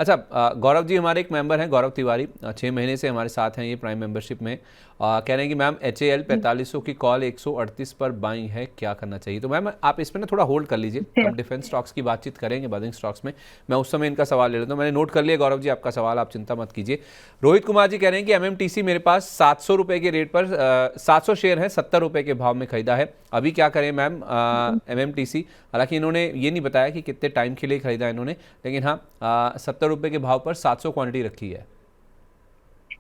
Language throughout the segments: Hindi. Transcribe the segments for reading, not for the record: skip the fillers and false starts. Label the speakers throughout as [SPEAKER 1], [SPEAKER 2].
[SPEAKER 1] अच्छा, गौरव जी हमारे एक मेंबर हैं, गौरव तिवारी, 6 महीने से हमारे साथ हैं ये प्राइम मेंबरशिप में। कह रहे हैं कि मैम HAL 4500 की कॉल 138 पर बाई है, क्या करना चाहिए? तो मैम आप इस पर ना थोड़ा होल्ड कर लीजिए, हम डिफेंस स्टॉक्स की बातचीत करेंगे, बर्निंग स्टॉक्स में। मैं उस समय इनका सवाल ले लेता हूँ। मैंने नोट कर लिया गौरव जी आपका सवाल, आप चिंता मत कीजिए। रोहित कुमार जी कह रहे हैं कि MMTC मेरे पास 700 रुपये के रेट पर 700 शेयर है, 70 रुपये के भाव में खरीदा है, अभी क्या करें मैम? MMTC, हालांकि इन्होंने ये नहीं बताया कि कितने टाइम के लिए खरीदा इन्होंने, लेकिन हाँ 70 रुपये के भाव पर 700 क्वांटिटी रखी है।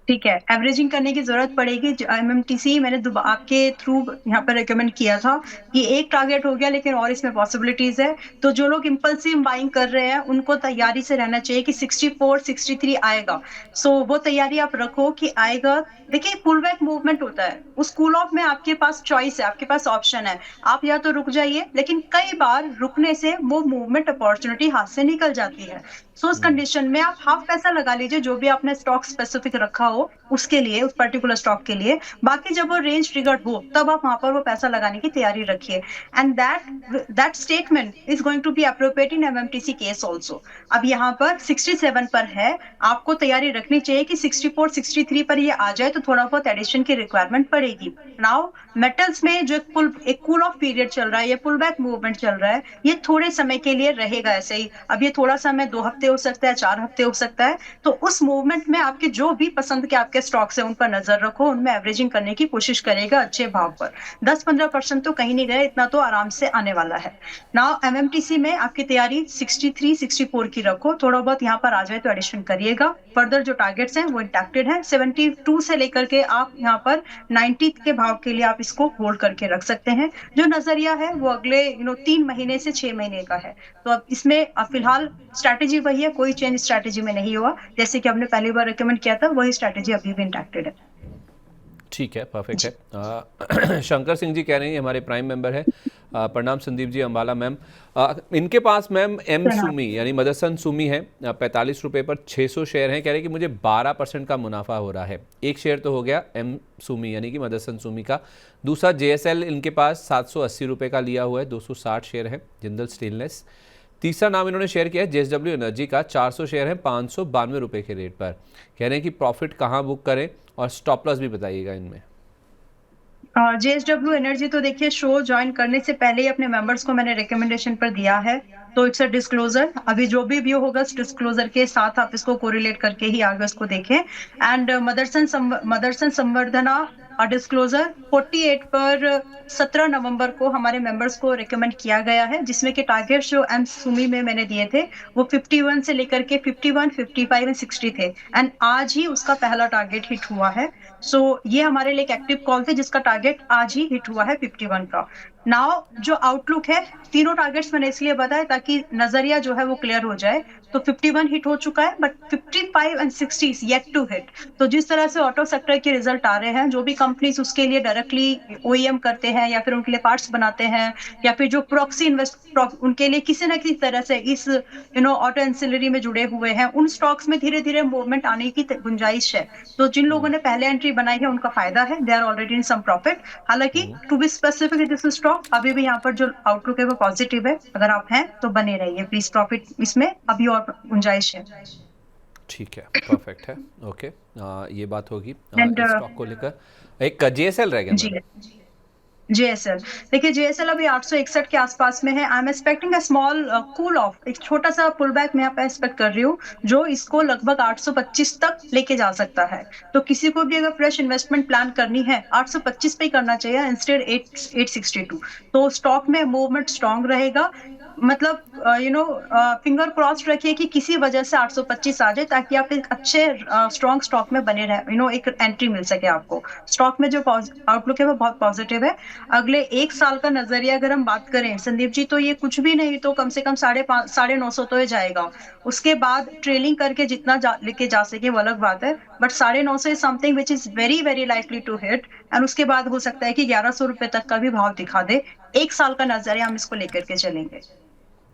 [SPEAKER 2] ठीक है, एवरेजिंग करने की जरूरत पड़ेगी। MMTC मैंने आपके थ्रू यहाँ पर रिकमेंड किया था कि एक टारगेट हो गया, लेकिन और इसमें पॉसिबिलिटीज है। तो जो लोग इंपल्सिव बाइंग कर रहे हैं उनको तैयारी से रहना चाहिए कि 64 63 आएगा। सो वो तैयारी आप रखो कि आएगा। देखिए, पुल बैक मूवमेंट होता है, उस कूल ऑफ में आपके पास चॉइस है, आपके पास ऑप्शन है। आप या तो रुक जाइए, लेकिन कई बार रुकने से वो मूवमेंट अपॉर्चुनिटी हाथ से निकल जाती है। सो उस कंडीशन में आप हाफ पैसा लगा लीजिए, जो भी आपने स्टॉक स्पेसिफिक रखा हो उसके लिए, उस पर्टिकुलर स्टॉक के लिए। बाकी जब वो रेंज ट्रिगर्ड हो तब आप वहां पर वो पैसा लगाने की तैयारी रखिए। And that statement is going to be appropriate in MMTC case also. अब यहाँ पर 67 पर है, आपको तैयारी रखनी चाहिए कि 64 63 पर ये आ जाए तो थोड़ा बहुत एडिशन की रिक्वायरमेंट पड़ेगी। नाउ मेटल्स में जो एक कूल ऑफ पीरियड चल रहा है, ये पुल बैक मूवमेंट चल रहा है, ये थोड़े समय के लिए रहेगा ऐसे ही। अब ये थोड़ा समय 2 हफ्ते हो सकता है, 4 हफ्ते हो सकता है। तो उस मूवमेंट में आपके जो भी पसंद के आपके स्टॉक्स हैं उन पर नजर रखो, उनमें एवरेजिंग करने की कोशिश करेगा अच्छे भाव पर। 10-15% तो कहीं नहीं गए, इतना तो आराम से आने वाला है। नाउ MMTC में आपकी तैयारी 63 64 की रखो, थोड़ा बहुत यहाँ पर आ जाए तो एडिशन करिएगा। फर्दर जो टारगेट्स हैं वो इंटैक्टेड है, 72 से लेकर के आप यहाँ पर 90 के भाव के लिए आप इसको होल्ड करके रख सकते हैं। जो नजरिया है वो अगले 3 महीने से 6 महीने का है। तो अब इसमें फिलहाल स्ट्रैटेजी वही है, कोई चेंज स्ट्रैटेजी में नहीं हुआ। जैसे कि हमने पहली बार रिकमेंड किया था, वही स्ट्रैटेजी अभी भी इंटैक्टेड है।
[SPEAKER 1] ठीक है, परफेक्ट है। शंकर सिंह जी कह रहे हैं, हमारे प्राइम मेंबर है। प्रणाम संदीप जी, अम्बाला मैम। इनके पास मैम एम सुमी यानी मदरसन सुमी है, 45 रुपये पर 600 शेयर हैं। कह रहे हैं कि मुझे 12% का मुनाफा हो रहा है। एक शेयर तो हो गया एम सुमी यानी कि मदरसन सुमी का। दूसरा JSL इनके पास 780 रुपये का लिया हुआ है, 260 शेयर है, जिंदल स्टेनलेस। तीसरा नाम इन्होंने शेयर किया है JSW एनर्जी का, 400 शेयर है, 592 रुपये के रेट पर। कह रहे हैं कि प्रॉफिट कहाँ बुक करें और स्टॉप लॉस भी बताइएगा इनमें।
[SPEAKER 2] JSW एनर्जी तो देखिए, शो ज्वाइन करने से पहले ही अपने मेंबर्स को मैंने रिकमेंडेशन पर दिया है। तो इट्स अ डिस्क्लोजर, अभी जो भी व्यू होगा डिस्क्लोजर के साथ आप इसको कोरिलेट करके ही आगे उसको देखें। एंड मदरसन संवर्धना डिस्क्लोजर 48 पर 17 नवंबर को हमारे मेंबर्स को रिकमेंड किया गया है, जिसमें कि टारगेट जो एम सुमी में मैंने दिए थे वो 51 से लेकर के 51 55 एंड 60 थे। एंड आज ही उसका पहला टारगेट हिट हुआ है। सो ये हमारे लिए एक एक्टिव कॉल थे, जिसका टारगेट आज ही हिट हुआ है 51 का। नाउ जो आउटलुक है, तीनों टारगेट्स मैंने इसलिए बताया ताकि नजरिया जो है वो क्लियर हो जाए। तो 51 हिट हो चुका है, but 55 and 60 is yet to hit. तो जिस तरह से ऑटो सेक्टर के रिजल्ट आ रहे हैं, जो भी कंपनीज उसके लिए डायरेक्टली OEM करते हैं या फिर उनके लिए पार्ट्स बनाते हैं, या फिर जो प्रॉक्सी उनके लिए किसी न किसी तरह से इस ऑटो एंसिलरी में जुड़े हुए हैं, उन स्टॉक्स में धीरे धीरे मूवमेंट आने की गुंजाइश है। तो जिन लोगों ने पहले एंट्री बनाई है उनका फायदा है, they are already in some profit. हालांकि to be specific, this stock अभी भी यहाँ पर जो आउटलुक है वो पॉजिटिव है। अगर आप हैं तो बने रहिए प्लीज, प्रॉफिट इसमें अभी और गुंजाइश है।
[SPEAKER 1] ठीक है, परफेक्ट है। ओके, ये बात होगी
[SPEAKER 2] एंड
[SPEAKER 1] इस स्टॉक को लेकर। एक JSL रह गया
[SPEAKER 2] जी,
[SPEAKER 1] मैम।
[SPEAKER 2] JSL, देखिए JSL अभी 861 के आसपास में है। I am expecting a small cool off, एक छोटा सा पुल बैक मैं यहाँ पे एक्सपेक्ट कर रही हूँ, जो इसको लगभग 825 तक लेके जा सकता है। तो किसी को भी अगर फ्रेश इन्वेस्टमेंट प्लान करनी है, 825 पे ही करना चाहिए इंस्टेड 862। तो स्टॉक में मूवमेंट स्ट्रांग रहेगा। मतलब फिंगर क्रॉस रखिए कि किसी वजह से 825 आ जाए, ताकि आप एक अच्छे स्ट्रॉन्ग स्टॉक में बने रहे, एक एंट्री मिल सके आपको। स्टॉक में जो आउटलुक है वो बहुत पॉजिटिव है। अगले एक साल का नजरिया अगर हम बात करें संदीप जी, तो ये कुछ भी नहीं तो कम से कम 950 तो ये जाएगा। उसके बाद ट्रेलिंग करके जितना लेके जा सके वो अलग बात है, but 950 is something which is very very likely to hit. And उसके बाद हो सकता है कि 1100 रुपए तक का भी भाव दिखा दे। एक साल का नजरिया हम इसको लेकर के चलेंगे।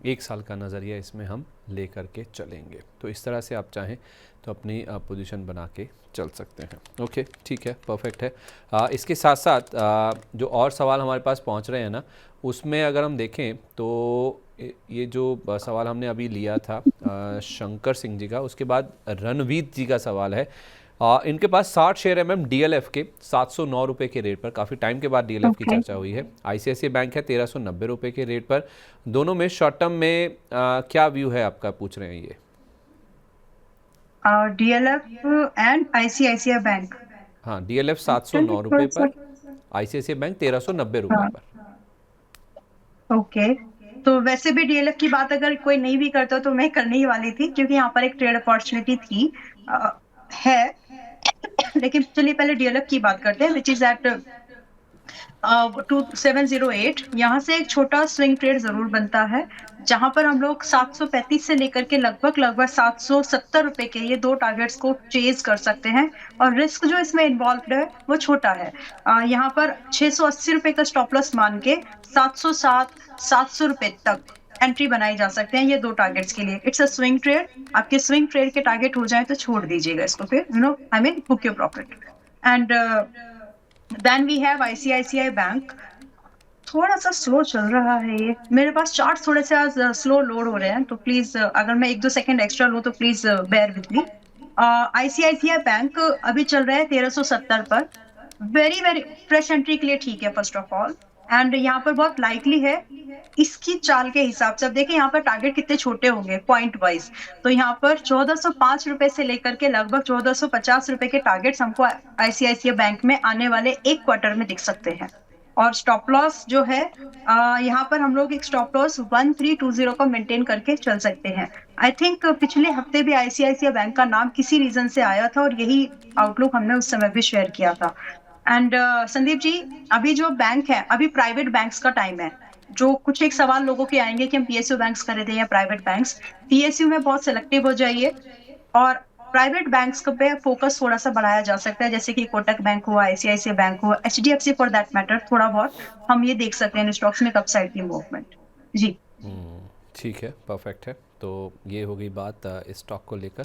[SPEAKER 1] 1 साल का नज़रिया इसमें हम ले करके चलेंगे। तो इस तरह से आप चाहें तो अपनी पोजीशन बना के चल सकते हैं। ओके, ठीक है, परफेक्ट है। इसके साथ साथ जो और सवाल हमारे पास पहुंच रहे हैं ना, उसमें अगर हम देखें तो ये जो सवाल हमने अभी लिया था शंकर सिंह जी का, उसके बाद रणवीत जी का सवाल है। इनके पास 60 शेयर है मैम डीएलएफ के 709 रुपये के रेट पर। काफ़ी टाइम के बाद डीएलएफ की
[SPEAKER 2] ओके।
[SPEAKER 1] चर्चा हुई है। आईसीआईसीआई बैंक है 1390 रुपये के रेट पर। दोनों में शॉर्ट टर्म में क्या व्यू है आपका, पूछ रहे हैं ये।
[SPEAKER 2] DLF and ICICI bank.
[SPEAKER 1] हाँ, डीएलएफ 709 रुपये पर, आईसीआईसीआई बैंक 1390 रुपये
[SPEAKER 2] हाँ,
[SPEAKER 1] पर।
[SPEAKER 2] ओके। तो वैसे भी DLF की बात अगर कोई नहीं भी करता तो मैं करने ही वाली थी, क्योंकि यहाँ पर एक ट्रेड अपॉर्चुनिटी थी है। लेकिन चलिए पहले DLF की बात करते हैं, विच इज एट 2708। यहाँ से एक छोटा स्विंग ट्रेड जरूर बनता है, जहां पर हम लोग 735 से लेकर के लगभग 770 रुपए के ये दो टारगेट्स को चेज कर सकते हैं। और रिस्क जो इसमें इन्वॉल्व है वो छोटा है। यहाँ पर 680 रुपए का स्टॉप लॉस मान के 707 700 रुपए तक एंट्री बनाई जा सकते हैं ये दो टारगेट्स के लिए। It's a swing trade. आपके स्विंग ट्रेड के टारगेट हो जाए तो छोड़ दीजिएगा इसको, फिर I mean book your profit. And then we have ICICI bank. थोड़ा सा स्लो चल रहा है ये, मेरे पास चार्ट थोड़े से आज स्लो लोड हो रहे हैं, तो प्लीज अगर मैं 1-2 सेकंड एक्स्ट्रा लूं तो please bear with me. ICICI bank अभी चल रहा है 1370 पर। वेरी वेरी फ्रेश एंट्री के लिए ठीक है फर्स्ट ऑफ ऑल। एंड यहाँ पर बहुत लाइकली है इसकी चाल के हिसाब से। अब देखिए यहाँ पर टारगेट कितने छोटे होंगे पॉइंट वाइज। तो यहाँ पर 1405 रुपए से लेकर के लगभग 1450 रुपए के टारगेट्स हमको ICICI बैंक में आने वाले एक क्वार्टर में दिख सकते हैं। और स्टॉप लॉस जो है यहाँ पर हम लोग एक स्टॉप लॉस 1320 का मेंटेन करके चल सकते हैं। आई थिंक पिछले हफ्ते भी ICICI बैंक का नाम किसी रीजन से आया था और यही आउटलुक हमने उस समय भी शेयर किया था। एंड संदीप जी, अभी जो बैंक है, अभी प्राइवेट बैंक्स का टाइम है। जो कुछ एक सवाल लोगों के आएंगे कि हम PSU बैंक्स खरीदें या प्राइवेट बैंक्स। PSU में बहुत सिलेक्टिव हो जाइए और प्राइवेट बैंक्स पे फोकस थोड़ा सा बढ़ाया जा सकता है, जैसे कि कोटक बैंक हुआ, ICICI बैंक हुआ, HDFC फॉर दैट मैटर। थोड़ा बहुत हम ये देख सकते हैं स्टॉक्स में कब साइड की मूवमेंट। जी
[SPEAKER 1] ठीक है, परफेक्ट है। तो ये हो गई बात इस स्टॉक को लेकर।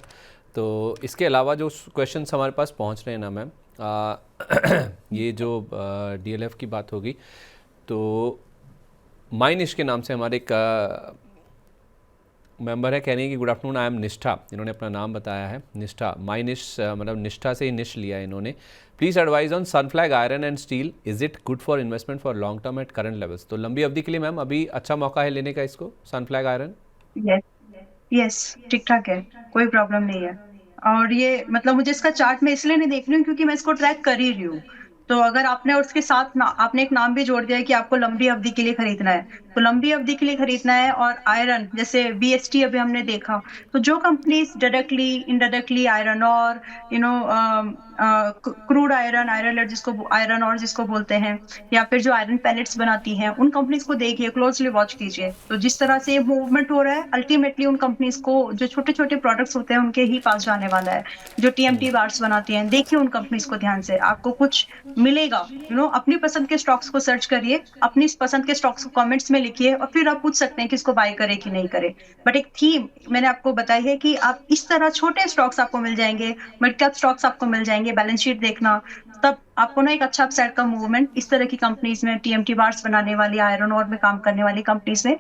[SPEAKER 1] तो इसके अलावा जो क्वेश्चंस हमारे पास पहुंच रहे हैं ना मैम, ये जो DLF की बात होगी तो माइनिश के नाम से हमारे एक मेंबर है, कह रही है कि गुड आफ्टरनून, आई एम निष्ठा। इन्होंने अपना नाम बताया है निष्ठा, माइनिश मतलब निष्ठा से ही निश लिया है इन्होंने। Please advise on Sunflag iron and steel, is it good for investment for long term at current levels. तो लंबी अवधि के लिए मैम अभी अच्छा मौका है लेने का इसको, सनफ्लैग आयरन।
[SPEAKER 2] यस यस, ठीक ठाक है, कोई प्रॉब्लम नहीं है। और ये मतलब मुझे इसका चार्ट में इसलिए नहीं देख रही हूँ क्योंकि मैं इसको ट्रैक कर ही रही हूँ। तो अगर आपने उसके साथ आपने एक नाम भी जोड़ दिया है कि आपको लंबी अवधि के लिए खरीदना है, तो लंबी अवधि के लिए खरीदना है। और आयरन जैसे BHT अभी हमने देखा, तो जो कंपनीज डायरेक्टली इनडायरेक्टली आयरन और क्रूड आयरन आयरन और जिसको बोलते हैं, या फिर जो आयरन पैलेट्स बनाती हैं, उन कंपनीज को देखिए, क्लोजली वॉच कीजिए। तो जिस तरह से मूवमेंट हो रहा है, अल्टीमेटली उन कंपनीज को जो छोटे छोटे प्रोडक्ट्स होते हैं उनके ही पास जाने वाला है। जो TMT बार्स बनाती हैं, देखिए उन कंपनीज को ध्यान से, आपको कुछ मिलेगा। अपनी पसंद के स्टॉक्स को सर्च करिए, अपनी पसंद के स्टॉक्स को कमेंट्स में लिखिए और फिर आप पूछ सकते हैं कि इसको बाय करे कि नहीं करे। बट एक थीम मैंने आपको बताई है कि आप इस तरह छोटे स्टॉक्स आपको मिल जाएंगे, मिड कैप स्टॉक्स आपको मिल जाएंगे, बैलेंस शीट देखना, तब आपको ना एक अच्छा अपसाइड का मूवमेंट इस तरह की कंपनीज में, TMT बार्स बनाने वाली, आयरन और में काम करने वाली कंपनीज में,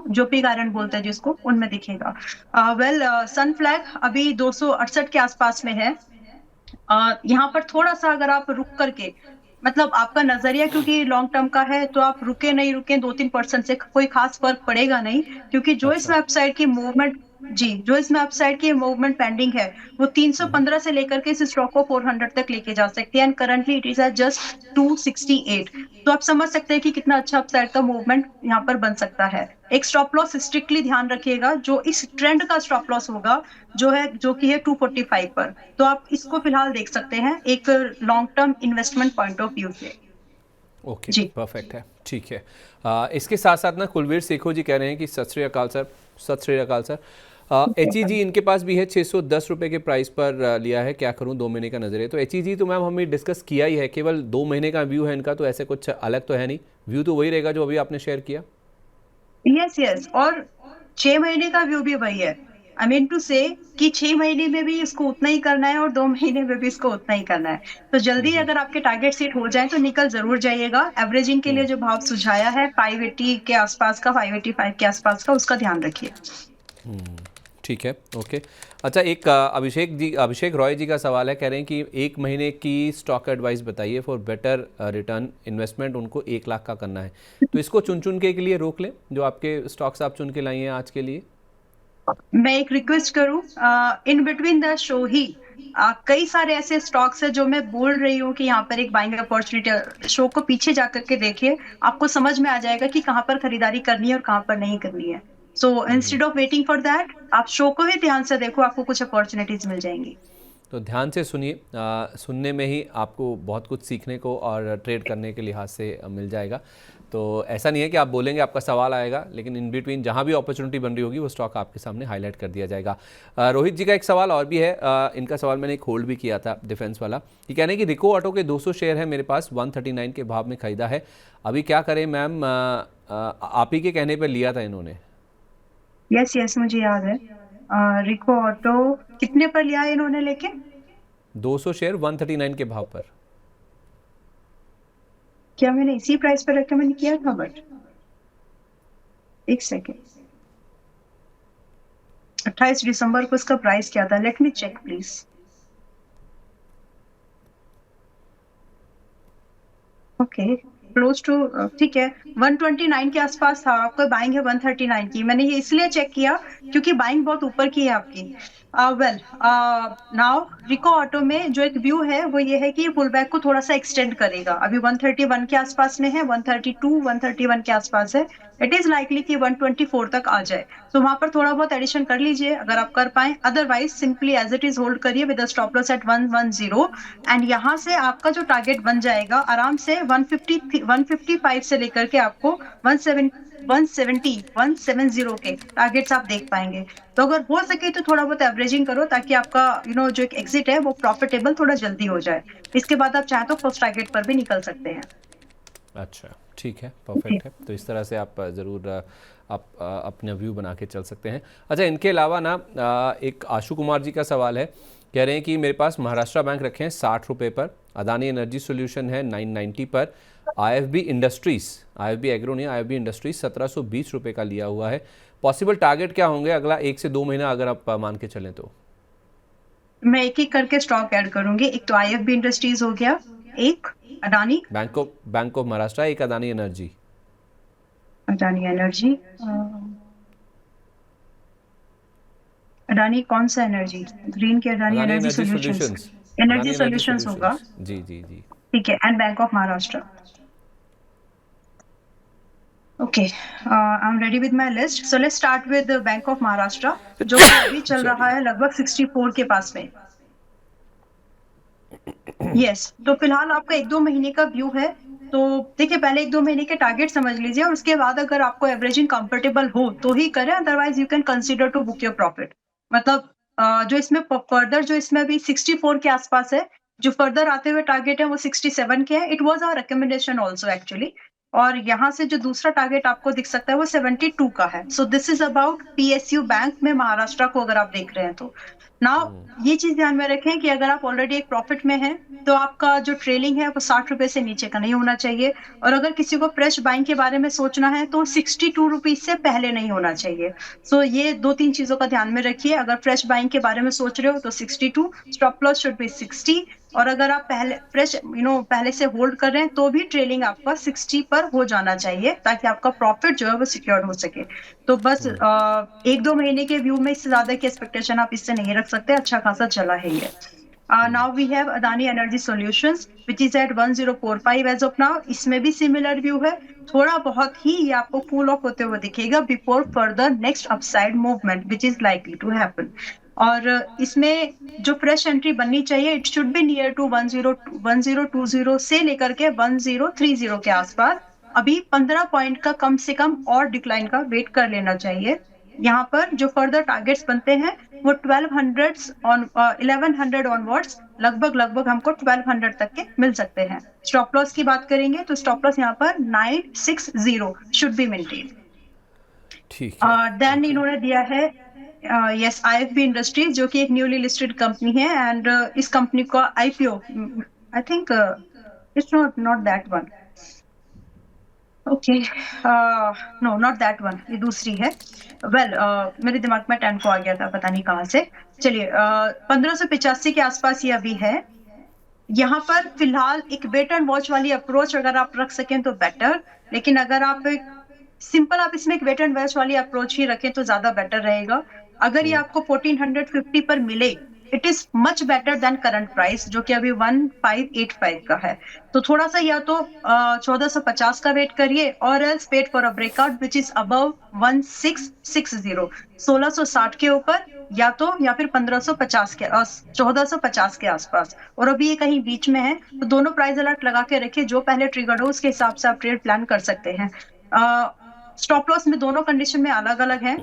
[SPEAKER 2] जो पिग आयरन बोलते हैं जिसको, उनमें दिखेगा। सनफ्लैग अभी 268 के आसपास में है। यहाँ पर थोड़ा सा अगर आप रुक करके, मतलब आपका नजरिया क्योंकि लॉन्ग टर्म का है, तो आप रुके नहीं रुके 2-3% से कोई खास फर्क पड़ेगा नहीं, क्योंकि जो इसमें अपसाइड की मूवमेंट जो इसमें अपसाइड की मूवमेंट पेंडिंग है वो 315 से लेकर के इस स्टॉक को 400 तक लेके जा सकती है। And currently it is at just 268। तो आप समझ सकते हैं कि कितना अच्छा अपसाइड का मूवमेंट यहाँ पर बन सकता है। एक स्टॉप लॉस स्ट्रिक्टली ध्यान रखिएगा, जो इस ट्रेंड का स्टॉप लॉस होगा, जो कि है 245 पर। तो आप इसको फिलहाल देख सकते हैं एक long term investment point of view से।
[SPEAKER 1] ओके,
[SPEAKER 2] जी
[SPEAKER 1] परफेक्ट है, ठीक है। इसके साथ साथ ना कुलवीर सेखो जी कह रहे हैं कि सत श्री अकाल सर। सत श्री अकाल सर। HEG इनके पास भी है 610 रुपये के प्राइस पर लिया है, क्या करूं 2 महीने का नजरिया। तो HEG तो मैम हमने डिस्कस किया ही है, केवल 2 महीने का व्यू है इनका, तो ऐसे कुछ अलग तो है नहीं, व्यू तो वही रहेगा जो अभी आपने शेयर किया।
[SPEAKER 2] यस और 6 महीने का व्यू भी वही है। आई मीन टू से कि 6 महीने में भी इसको उतना ही करना है और 2 महीने में भी इसको उतना ही करना है। तो जल्दी अगर आपके टारगेट सेट हो जाएँ तो निकल ज़रूर जाइएगा। एवरेजिंग के लिए जो भाव सुझाया है 580 के आसपास का, 585 के आसपास का, उसका ध्यान रखिए।
[SPEAKER 1] ठीक है, ओके। अच्छा, एक अभिषेक रॉय जी का सवाल है, कह रहे हैं कि 1 महीने की स्टॉक एडवाइस बताइए फॉर बेटर रिटर्न इन्वेस्टमेंट। उनको 1 लाख का करना है, तो इसको चुन के लिए रोक लें जो आपके स्टॉक्स आप चुन के लाई हैं आज के लिए।
[SPEAKER 2] मैं एक रिक्वेस्ट करूं, इन बिटवीन द शो ही कई सारे ऐसे स्टॉक्स है जो मैं बोल रही हूँ कि यहाँ पर एक बाइंग अपॉर्चुनिटी, शो को पीछे जाकर के देखिए, आपको समझ में आ जाएगा कि कहाँ पर खरीदारी करनी है और कहाँ पर नहीं करनी है। So instead of waiting for that, आप शो को ही ध्यान से देखो, आपको कुछ अपॉर्चुनिटीज मिल जाएंगी।
[SPEAKER 1] तो ध्यान से सुनिए, सुनने में ही आपको बहुत कुछ सीखने को और ट्रेड करने के लिहाज से मिल जाएगा। तो ऐसा नहीं है कि आप बोलेंगे आपका सवाल आएगा, लेकिन इन बिटवीन जहाँ भी अपॉर्चुनिटी बन रही होगी वो स्टॉक आपके सामने हाईलाइट कर दिया जाएगा। रोहित जी का एक सवाल और भी है, इनका सवाल मैंने एक होल्ड भी किया था, डिफेंस वाला। ये कहने कि रिको ऑटो के 200 शेयर है मेरे पास, 139 के भाव में खरीदा है, अभी क्या करें मैम? आप ही के कहने पर लिया था इन्होंने।
[SPEAKER 2] यस मुझे याद है। रिको ऑटो कितने पर लिया है इन्होंने लेके?
[SPEAKER 1] 200 शेयर 139 के भाव पर।
[SPEAKER 2] क्या मैंने इसी प्राइस पर रेकमेंड किया था? बट एक सेकेंड, 28 दिसंबर को इसका प्राइस क्या था? Let me check please. Okay, close to, ठीक है, 129 के आसपास था। आपका बाइंग है 139 की। मैंने ये इसलिए चेक किया क्योंकि बाइंग बहुत ऊपर की है आपकी। वेल, नाउ रिको ऑटो में जो एक व्यू है वो ये है कि पुल बैक को थोड़ा सा एक्सटेंड करेगा। अभी 131 के आसपास में है, 132 131 के आसपास है। इट इज लाइकली कि 124 तक आ जाए, तो वहां पर थोड़ा बहुत एडिशन कर लीजिए अगर आप कर पाए। Otherwise simply as it is hold करिए with stop loss at 110, and यहाँ से आपका जो टारगेट बन जाएगा आराम से 155 से लेकर के आपको 170 के टारगेट्स आप देख पाएंगे। तो अगर हो सके तो थोड़ा बहुत एवरेजिंग करो ताकि आपका जो एक एग्जिट है वो प्रॉफिटेबल थोड़ा जल्दी हो जाए। इसके बाद आप चाहे तो फर्स्ट टारगेट पर भी निकल सकते हैं।
[SPEAKER 1] अच्छा, ठीक है, परफेक्ट है। तो इस तरह से आप ज़रूर आप अपना व्यू बना के चल सकते हैं। अच्छा, इनके अलावा ना एक आशु कुमार जी का सवाल है, कह रहे हैं कि मेरे पास महाराष्ट्र बैंक रखे हैं 60 रुपये पर, अदानी एनर्जी सॉल्यूशन है 990 पर, आईएफबी इंडस्ट्रीज़, आईएफबी एग्रो नहीं, आईएफबी इंडस्ट्रीज़ 1720 रुपये का लिया हुआ है। पॉसिबल टारगेट क्या होंगे अगला 1 से 2 महीना अगर आप मान के चलें तो?
[SPEAKER 2] मैं एक एक करके स्टॉक ऐड करूंगी। एक तो आईएफबी इंडस्ट्रीज हो गया, एक अडानी,
[SPEAKER 1] बैंक ऑफ महाराष्ट्र, एक अदानी एनर्जी।
[SPEAKER 2] अडानी एनर्जी, अडानी कौन सा एनर्जी? ग्रीन के Adani
[SPEAKER 1] Adani
[SPEAKER 2] energy
[SPEAKER 1] energy
[SPEAKER 2] solutions,
[SPEAKER 1] solutions,
[SPEAKER 2] energy
[SPEAKER 1] Adani energy
[SPEAKER 2] solutions होगा।
[SPEAKER 1] सॉल्यूशंस, जी जी जी।
[SPEAKER 2] ठीक है, and bank of Maharashtra. Okay, I am ready with my list. So let's start with bank of Maharashtra, जो कि अभी चल रहा है लगभग 64 के पास में। यस, तो फिलहाल आपका 1-2 महीने का व्यू है। तो देखिए, पहले 1-2 महीने के टारगेट समझ लीजिए और उसके बाद अगर आपको एवरेजिंग कंफर्टेबल हो तो ही करें, otherwise you can consider to book your profit. मतलब जो इसमें फर्दर, जो इसमें अभी 64 के आसपास है, जो फर्दर आते हुए टारगेट है वो 67 के है। It was our recommendation also actually. और यहाँ से जो दूसरा टारगेट आपको दिख सकता है वो 72 का है। So this is about PSU bank में महाराष्ट्र को अगर आप देख रहे हैं तो। नाउ ये चीज ध्यान में रखें कि अगर आप ऑलरेडी एक प्रॉफिट में हैं तो आपका जो ट्रेलिंग है वो 60 रुपए से नीचे का नहीं होना चाहिए। और अगर किसी को फ्रेश बाइंग के बारे में सोचना है तो 62 रुपीज से पहले नहीं होना चाहिए। सो ये 2-3 चीजों का ध्यान में रखिए। अगर फ्रेश बाइंग के बारे में सोच रहे हो तो 62, स्टॉप लॉस शुड बी 60। और अगर आप पहले फ्रेश पहले से होल्ड कर रहे हैं तो भी ट्रेलिंग आपका 60 पर हो जाना चाहिए ताकि आपका प्रॉफिट जो है वो सिक्योर हो सके। तो बस 1-2 महीने के व्यू में इससे ज्यादा की एक्सपेक्टेशन आप इससे नहीं रख सकते। अच्छा खासा चला है ये। Now we have Adani Energy Solutions which is at 1045 as of now. इसमें भी सिमिलर व्यू है। थोड़ा बहुत ही ये आपको कूल ऑफ होते हुए दिखेगा before further next upside movement which is likely to happen. और इसमें जो फ्रेश एंट्री बननी चाहिए it should be near to 1020 से लेकर के 1030 के आसपास। अभी 15 पॉइंट का कम से कम और डिक्लाइन का वेट कर लेना चाहिए। यहाँ पर जो फर्दर टारगेट्स बनते हैं वो 1100 ऑनवर्ड्स, लगभग हमको 1200 तक के मिल सकते हैं। स्टॉप लॉस की बात करेंगे तो स्टॉप लॉस यहाँ पर 960 शुड बी मेंटेन।
[SPEAKER 1] ठीक है,
[SPEAKER 2] देन
[SPEAKER 1] ओके।
[SPEAKER 2] इन्होंने दिया है यस आईएफबी इंडस्ट्रीज, जो कि एक न्यूली लिस्टेड कंपनी है, एंड इस कंपनी का IPO I think it's not that one, okay, no not that one, ये दूसरी है। वेल मेरे दिमाग में 10 को आ गया था, पता नहीं कहाँ से। चलिए 1585 के आसपास ये अभी है। यहाँ पर फिलहाल एक वेट एंड वॉच वाली अप्रोच अगर आप रख सकें तो बेटर, लेकिन अगर आप सिंपल आप इसमें एक वेट एंड वॉच वाली अप्रोच ही रखें तो ज्यादा बेटर रहेगा। अगर ये आपको 1450 पर मिले, it is much better than current price, जो कि अभी 1585 का है। तो थोड़ा सा या तो 1450 का वेट करिए, और else wait for a breakout which is above 1660, 1660 के ऊपर, या फिर 1550 के 1450 के आसपास, और अभी ये कहीं बीच में है। तो दोनों प्राइस अलर्ट लगा के रखिए, जो पहले ट्रिगर हो उसके हिसाब से आप ट्रेड प्लान कर सकते हैं। स्टॉप लॉस में दोनों कंडीशन में अलग अलग है।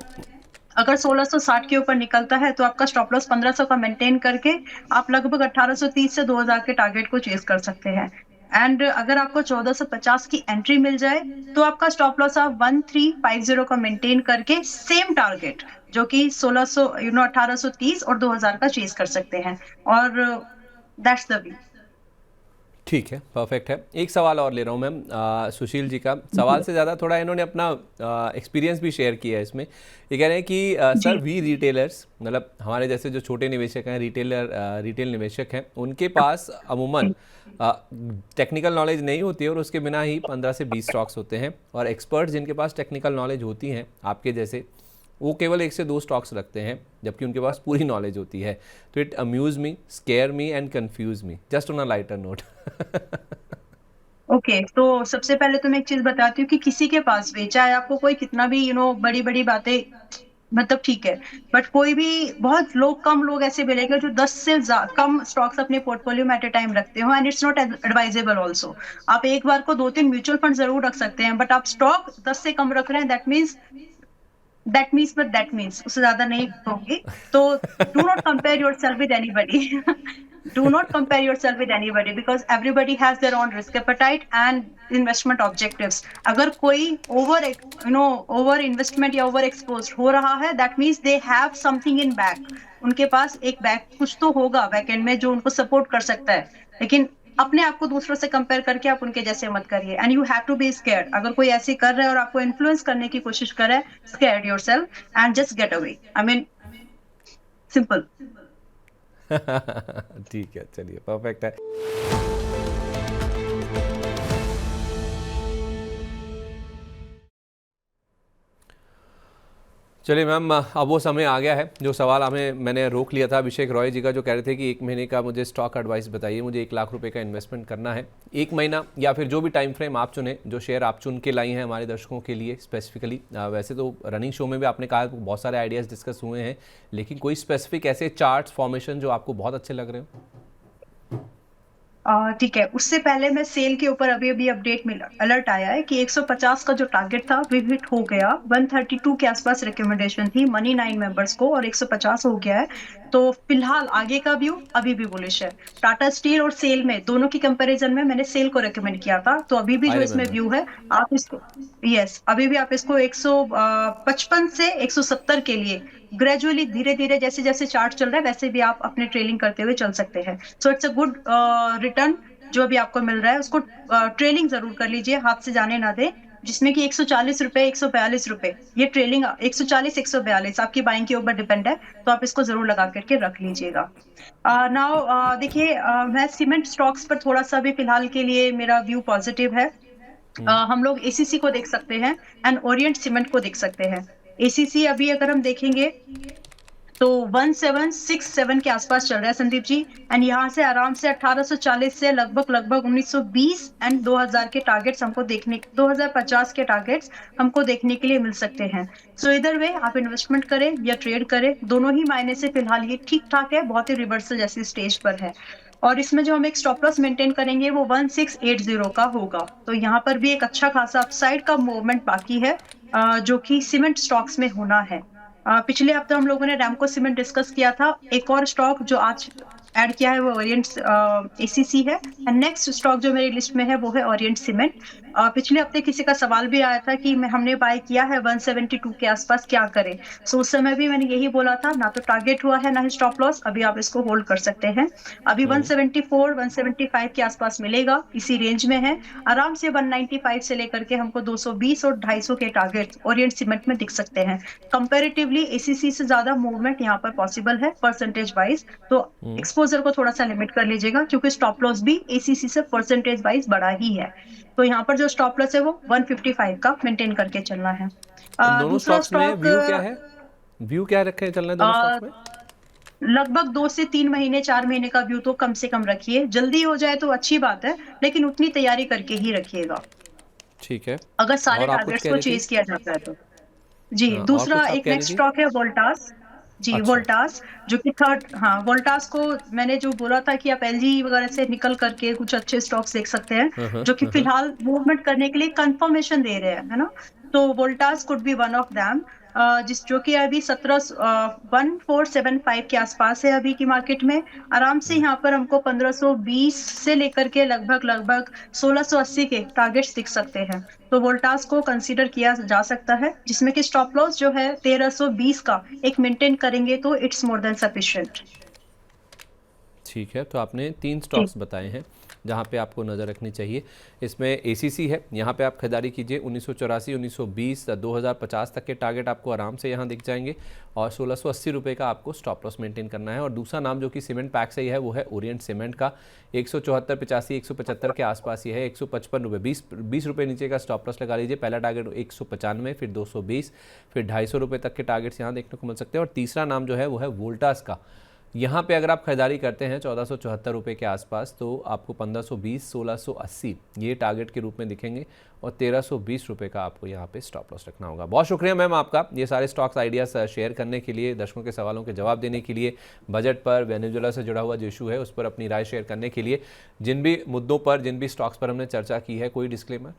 [SPEAKER 2] अगर 1660 के ऊपर निकलता है तो आपका स्टॉप लॉस 1500 का मेंटेन करके आप लगभग 1830 से 2000 के टारगेट को चेस कर सकते हैं। एंड अगर आपको 1450 की एंट्री मिल जाए तो आपका स्टॉप लॉस आप 1350 का मेंटेन करके सेम टारगेट, जो कि 1600 1830 और 2000 का चेस कर सकते हैं। और दैट्स द वे।
[SPEAKER 1] ठीक है, परफेक्ट है। एक सवाल और ले रहा हूँ मैम, सुशील जी का सवाल से ज़्यादा थोड़ा इन्होंने अपना एक्सपीरियंस भी शेयर किया है इसमें। ये कह रहे हैं कि सर
[SPEAKER 2] जी
[SPEAKER 1] वी रिटेलर्स, मतलब हमारे जैसे जो छोटे निवेशक हैं, रिटेल निवेशक हैं, उनके पास अमूमन टेक्निकल नॉलेज नहीं होती है और उसके बिना ही 15 से 20 स्टॉक्स होते हैं, और एक्सपर्ट जिनके पास टेक्निकल नॉलेज होती हैं आपके जैसे, वो केवल 1 से 2 स्टॉक्स रखते हैं, जबकि उनके पास पूरी नॉलेज होती है। तो it amuse me, scare me and confuse me, just on a lighter note.
[SPEAKER 2] Okay तो सबसे पहले तो मैं एक चीज बताती हूँ कि किसी के पास भी, चाहे आपको कोई कितना भी बड़ी बड़ी बातें, मतलब ठीक है, बट कोई भी, बहुत लोग, कम लोग ऐसे मिलेंगे जो 10 से कम स्टॉक्स अपने पोर्टफोलियो में एट ए टाइम रखते हो, and it's not advisable also. आप एक बार को 2-3 म्यूचुअल फंड जरूर रख सकते हैं, बट आप स्टॉक 10 से कम रख रहे हैं, दैट मीन्स उससे ज्यादा नहीं होगी। तो do not compare yourself with anybody. Do not compare yourself with anybody, because everybody has their own risk appetite and investment objectives. अगर कोई ओवर इन्वेस्टमेंट या ओवर एक्सपोज हो रहा है, that means they have something in back. उनके पास एक बैक कुछ तो होगा बैकएंड में जो उनको सपोर्ट कर सकता है। लेकिन अपने आप को दूसरों से कंपेयर करके आप उनके जैसे मत करिए, and you have to be scared. अगर कोई ऐसे कर रहा है और आपको इन्फ्लुएंस करने की कोशिश कर रहा है, scared yourself and just get away. I mean simple.
[SPEAKER 1] ठीक है, चलिए, परफेक्ट है। चलिए मैम, अब वो समय आ गया है जो सवाल मैंने रोक लिया था अभिषेक रॉय जी का, जो कह रहे थे कि 1 महीने का मुझे स्टॉक एडवाइस बताइए, मुझे 1 लाख रुपए का इन्वेस्टमेंट करना है 1 महीना, या फिर जो भी टाइम फ्रेम आप चुने, जो शेयर आप चुन के लाई हैं हमारे दर्शकों के लिए स्पेसिफिकली। वैसे तो रनिंग शो में भी आपने कहा बहुत सारे आइडियाज़ डिस्कस हुए हैं, लेकिन कोई स्पेसिफिक ऐसे चार्ट्स फॉर्मेशन जो आपको बहुत अच्छे लग रहे हो?
[SPEAKER 2] ठीक है, उससे पहले मैं सेल के ऊपर अभी अभी अपडेट मिला, अलर्ट आया है कि 150 का जो टारगेट था वो हिट हो गया। 132 के आसपास रिकमेंडेशन थी मनी 9 मेंबर्स को, और 150 हो गया है। तो फिलहाल आगे का व्यू अभी भी बुलिश है। टाटा स्टील और सेल में, दोनों की कंपैरिजन में मैंने सेल को रेकमेंड किया था, तो अभी भी जो
[SPEAKER 1] अरे
[SPEAKER 2] इसमें
[SPEAKER 1] मैम,
[SPEAKER 2] व्यू है, आप इसको, अभी भी आप इसको 155 से 170 के लिए ग्रेजुअली, धीरे धीरे, जैसे जैसे चार्ट चल रहा है वैसे भी आप अपने ट्रेलिंग करते हुए चल सकते हैं। So it's a good return जो अभी आपको मिल रहा है, उसको ट्रेलिंग जरूर कर लीजिए, हाथ से जाने ना दे। जिसमें कि 140 रुपए, 142 रुपए, ये ट्रेलिंग 140 142 आपकी बाइंग के ऊपर डिपेंड है, तो आप इसको जरूर लगा करके रख लीजिएगा। नाउ देखिए, मैं सीमेंट स्टॉक्स पर थोड़ा सा भी फिलहाल के लिए मेरा व्यू पॉजिटिव है। हम लोग एसीसी को देख सकते हैं एंड ओरिएंट सीमेंट को देख सकते हैं। एसीसी अभी अगर हम देखेंगे तो 1767 के आसपास चल रहा है संदीप जी, एंड यहाँ से आराम से 1840 से लगभग 1920 एंड 2000 के टारगेट्स हमको देखने, 2050 के टारगेट्स हमको देखने के लिए मिल सकते हैं। सो इधर वे आप इन्वेस्टमेंट करें या ट्रेड करें, दोनों ही मायने से फिलहाल ये ठीक ठाक है, बहुत ही रिवर्सल जैसी स्टेज पर है। और इसमें जो हम एक स्टॉप लॉस मेंटेन करेंगे वो 1680 का होगा। तो यहाँ पर भी एक अच्छा खासा अपसाइड का मूवमेंट बाकी है, जो कि सीमेंट स्टॉक्स में होना है। पिछले हफ्ते हम लोगों ने रैमको सीमेंट डिस्कस किया था, एक और स्टॉक जो आज ऐड किया है वो ओरिएंट एसीसी है। एंड नेक्स्ट स्टॉक जो मेरी लिस्ट में है वो है ओरिएंट सीमेंट। पिछले हफ्ते किसी का सवाल भी आया था कि हमने बाय किया है 172 के आसपास, क्या करें। सो उस समय भी मैंने यही बोला था, ना तो टारगेट हुआ है ना ही स्टॉप लॉस, अभी आप इसको होल्ड कर सकते हैं। अभी 174 175 के आसपास मिलेगा, इसी रेंज में है। आराम से 195 से लेकर के हमको 220 और 250 के टारगेट ओरिएंट सीमेंट में दिख सकते हैं। कंपैरेटिवली एसीसी से ज्यादा मूवमेंट यहाँ पर पॉसिबल है परसेंटेज वाइज, तो एक्सपोजर को थोड़ा सा लिमिट कर लीजिएगा, क्योंकि स्टॉप लॉस भी एसीसी से परसेंटेज वाइज बड़ा ही है। तो यहाँ पर जो स्टॉप लॉस है वो 155 का मेंटेन करके चलना है।
[SPEAKER 1] इन दोनों
[SPEAKER 2] दूसरा
[SPEAKER 1] स्टॉक्स में
[SPEAKER 2] स्टॉक
[SPEAKER 1] व्यू क्या है? व्यू क्या रखे चलना है दोनों स्टॉक्स में?
[SPEAKER 2] लगभग 2 से 3 महीने 4 महीने का व्यू तो कम से कम रखिए। जल्दी हो जाए तो अच्छी बात है, लेकिन उतनी तैयारी करके ही रखिएगा,
[SPEAKER 1] ठीक है।
[SPEAKER 2] अगर सारे
[SPEAKER 1] और आप कुछ
[SPEAKER 2] टारगेट्स
[SPEAKER 1] कह
[SPEAKER 2] को
[SPEAKER 1] रही थी?
[SPEAKER 2] चेज किया जाता है तो। जी,
[SPEAKER 1] हाँ, और
[SPEAKER 2] दूसरा
[SPEAKER 1] कुछ आप
[SPEAKER 2] एक
[SPEAKER 1] कह रही
[SPEAKER 2] नेक्स्ट
[SPEAKER 1] थी?
[SPEAKER 2] स्टॉक है वोल्टास। जी,
[SPEAKER 1] अच्छा।
[SPEAKER 2] वोल्टास जो कि थर्ड, हाँ, वोल्टास को मैंने जो बोला था कि आप एलजी वगैरह से निकल करके कुछ अच्छे स्टॉक्स देख सकते हैं,
[SPEAKER 1] हाँ हाँ
[SPEAKER 2] जो कि
[SPEAKER 1] हाँ हाँ।
[SPEAKER 2] फिलहाल मूवमेंट करने के लिए कंफर्मेशन दे रहे हैं, है ना। तो Voltas could be one of them, जिस जो कि अभी 1475 के आसपास है अभी की मार्केट में। आराम से यहाँ पर हमको 1520 से लेकर के लगभग लगभग 1680 के टारगेट्स दिख सकते हैं। तो वोल्टास को कंसीडर किया जा सकता है, जिसमें कि स्टॉप लॉस जो है 1320 का एक मेंटेन करेंगे तो इट्स मोर देन सफिशिएंट।
[SPEAKER 1] ठीक है, तो आपने 3
[SPEAKER 2] जी।
[SPEAKER 1] स्टॉक्स बताए हैं जहाँ पे आपको नज़र रखनी चाहिए। इसमें एसीसी है, यहाँ पे आप खरीदारी कीजिए। 1984, 1920, 2050 तक के टारगेट आपको आराम से यहाँ दिख जाएंगे, और 1680 रुपये का आपको स्टॉप लॉस मेंटेन करना है। और दूसरा नाम जो कि सीमेंट पैक से ही है वो है ओरिएंट सीमेंट का। 174, 85, 175 के आसपास ये है। 155 रुपये, 20 रुपये नीचे का स्टॉप लॉस लगा लीजिए। पहला टारगेट 195, फिर 220, फिर 250 रुपये तक के टारगेट्स यहाँ देखने को मिल सकते हैं। और तीसरा नाम जो है वो है वोल्टास का। यहाँ पे अगर आप खरीदारी करते हैं 1474 रुपये के आसपास, तो आपको 1520, 1680 ये टारगेट के रूप में दिखेंगे, और 1320 रुपये का आपको यहाँ पे स्टॉप लॉस रखना होगा। बहुत शुक्रिया मैम आपका, ये सारे स्टॉक्स आइडियाज़ शेयर करने के लिए, दर्शकों के सवालों के जवाब देने के लिए, बजट पर, वेनेजुएला से जुड़ा हुआ जो इशू है उस पर अपनी राय शेयर करने के लिए। जिन भी मुद्दों पर, जिन भी स्टॉक्स पर हमने चर्चा की है, कोई डिस्क्लेमर?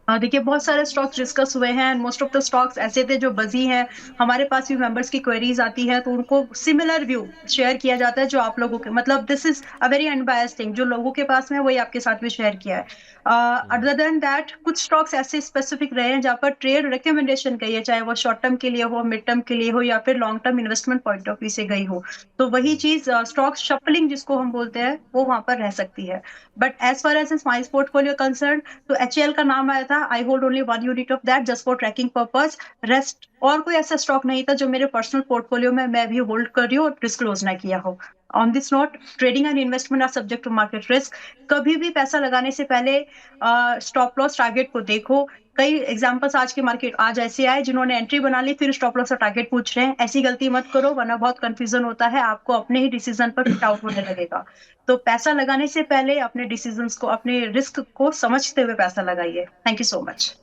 [SPEAKER 2] देखिए, बहुत सारे स्टॉक्स डिस्कस हुए हैं, मोस्ट ऑफ द स्टॉक्स ऐसे थे जो बजी हैं। हमारे पास भी मेंबर्स की क्वेरीज आती है, तो उनको सिमिलर व्यू शेयर किया जाता है जो आप लोगों के, मतलब this is a very unbiased thing, जो लोगों के पास में है, वही आपके साथ भी शेयर किया है। अदर देन दैट, कुछ स्टॉक्स ऐसे स्पेसिफिक रहे हैं जहाँ पर ट्रेड रिकमेंडेशन गई है, चाहे वो शॉर्ट टर्म के लिए हो, मिड टर्म के लिए हो, या फिर long term investment point of view से गई हो। तो वही चीज स्टॉक शफलिंग जिसको हम बोलते हैं, वो वहां पर रह सकती है। But as far as my portfolio concern, तो एचएल का नाम आया था। I hold only 1 unit of that just for tracking purpose. Rest और कोई ऐसा स्टॉक नहीं था जो मेरे पर्सनल पोर्टफोलियो में मैं भी होल्ड कर रही हूँ और डिस्क्लोज ना किया हो। On this note, trading and investment are subject to market risk. कभी भी पैसा लगाने से पहले स्टॉप लॉस टारगेट को देखो। कई एग्जांपल्स आज के मार्केट आज ऐसे आए जिन्होंने एंट्री बना ली, फिर स्टॉप लॉस और टारगेट पूछ रहे हैं। ऐसी गलती मत करो, वरना बहुत कंफ्यूजन होता है, आपको अपने ही डिसीजन पर फिट आउट होने लगेगा। तो पैसा लगाने से पहले अपने डिसीजंस को, अपने रिस्क को समझते हुए पैसा लगाइए। Thank you so much.